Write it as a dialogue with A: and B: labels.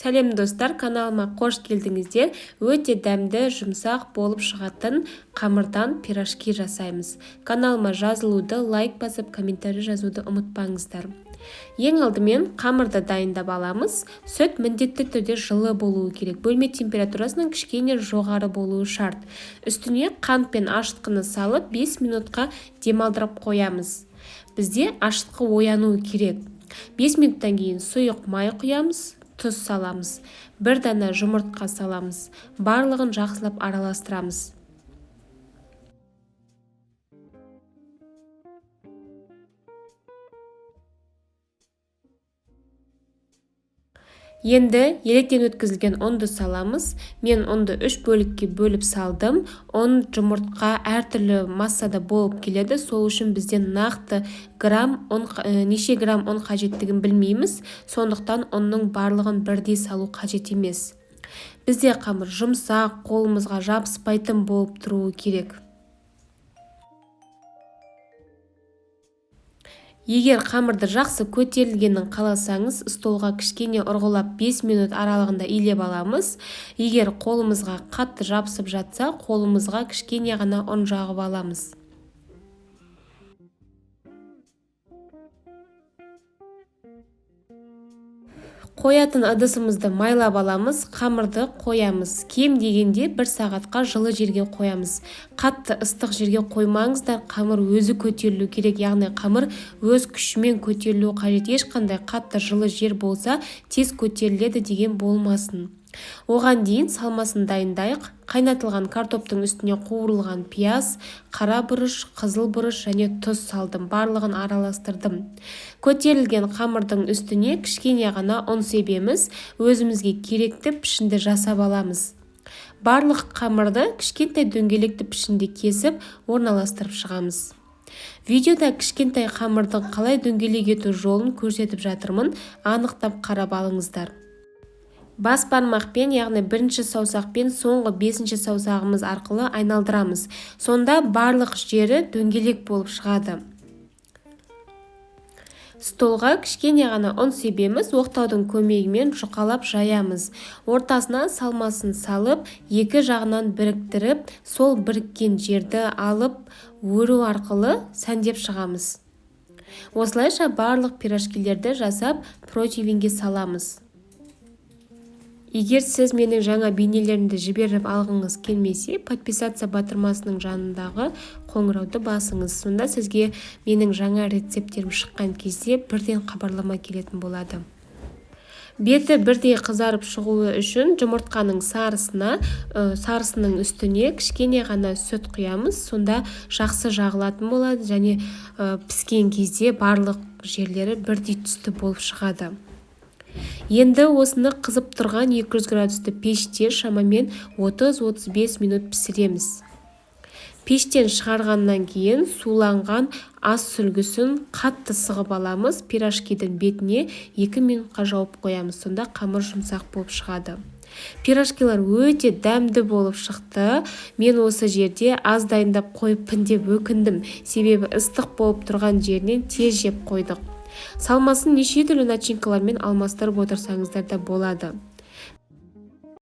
A: Сәлем достар, каналыма қош келдіңіздер. Өте дәмді, жұмсақ болып шығатын қамырдан пирожки жасаймыз. Каналыма жазылуды, лайк басып, комментарий жазуды ұмытпаңыздар. Ең алдымен қамырды дайындап аламыз. Сүт міндетті түрде жылы болуы керек. Бөлме температурасының кішкене жоғары болуы шарт. Үстіне қант пен ашытқыны салып 5 минутқа демалдырып қоямыз. Бізде ашытқы оянуы керек. 5 минуттан кейін сұйық май құямыз. Тұз саламыз. Бір дана жұмыртқа саламыз. Барлығын жақсылап араластырамыз. Енді електен өткізілген ұнды саламыз. Мен ұнды 3 бөлікке бөліп салдым. Ұн, жұмыртқа әртүрлі массада болып келеді. Сол үшін бізден нақты неше грамм ұн қажеттігін білмейміз. Сондықтан ұнның барлығын бірдей салу қажет емес. Бізде қамыр жұмсақ, қолымызға жабыспайтын болып тұруы керек. Егер қамырды жақсы көтерілгенін қаласаңыз, столға кішкене ұрғылап 5 минут аралығында илеп аламыз. Егер қолымызға қатты жабысып жатса, қолымызға кішкене ғана ұн жағып аламыз. Қоятын ыдысымызды майлап аламыз, қамырды қоямыз. Кем дегенде 1 сағатқа жылы жерге қоямыз. Қатты ыстық жерге қоймаңыздар, қамыр өзі көтерілу керек, яғни қамыр өз күшімен көтерілу қажет. Ешқандай қатты жылы жер болса, тез көтеріледі деген болмасын. Оған дейін салмасын дайындайық. Қайнатылған картоптың үстіне қуырылған пияз, қара бұрыш, қызыл бұрыш және тұз салдым. Барлығын араластырдым. Көтерілген қамырдың үстіне кішкене ғана ұн себеміз. Өзімізге керекті пішінді жасап аламыз. Барлық қамырды кішкентай дөңгелекті пішінде кесіп, орналастырып шығамыз. Видеода кішкентай қамырдың қалай дөңгелек ету жолын көрсетіп жатырмын. Анықтап қарап алыңыздар. Бас бармақпен, яғни бірінші саусақпен соңғы 5-ші саусағымыз арқылы айналдырамыз. Сонда барлық жері дөңгелек болып шығады. Столға кішкене ғана ұн себеміз, оқтаудың көмегімен жұқалап жаямыз. Ортасына салмасын салып, екі жағынан біріктіріп, сол біріккен жерді алып, өру арқылы сәндеп шығамыз. Осылайша барлық пирожкилерді жасап, противеньге саламыз. Егер сіз менің жаңа бейнелерімді жіберіп алғыңыз келмесе, подписаться батырмасының жанындағы қоңырауды басыңыз. Сонда сізге менің жаңа рецептерім шыққан кезде бірден хабарлама келетін болады. Беті бірдей қызарып шығуы үшін жұмыртқаның сарысының үстіне кішкене ғана сүт құямыз. Сонда жақсы жағылатын болады және піскен кезде барлық жерлері бірдей түсті болып шығады. Енді осыны қызып тұрған 200 градусты пеште шамамен 30-35 минут пісіреміз. Пештен шығарғаннан кейін суланған ас сүлгісін қатты сығып аламыз. Пирожкидің бетіне 2 минутқа жауып қоямыз. Сонда қамыр жұмсақ болып шығады. Пирожкилар өте дәмді болып шықты. Мен осы жерде аз дайындап қойыппын деп өкіндім. Себебі ыстық болып тұрған жерінен тез жеп қойдық. Салмасын неше түрлі начинкалармен алмастырып отырсаңыздар да болады.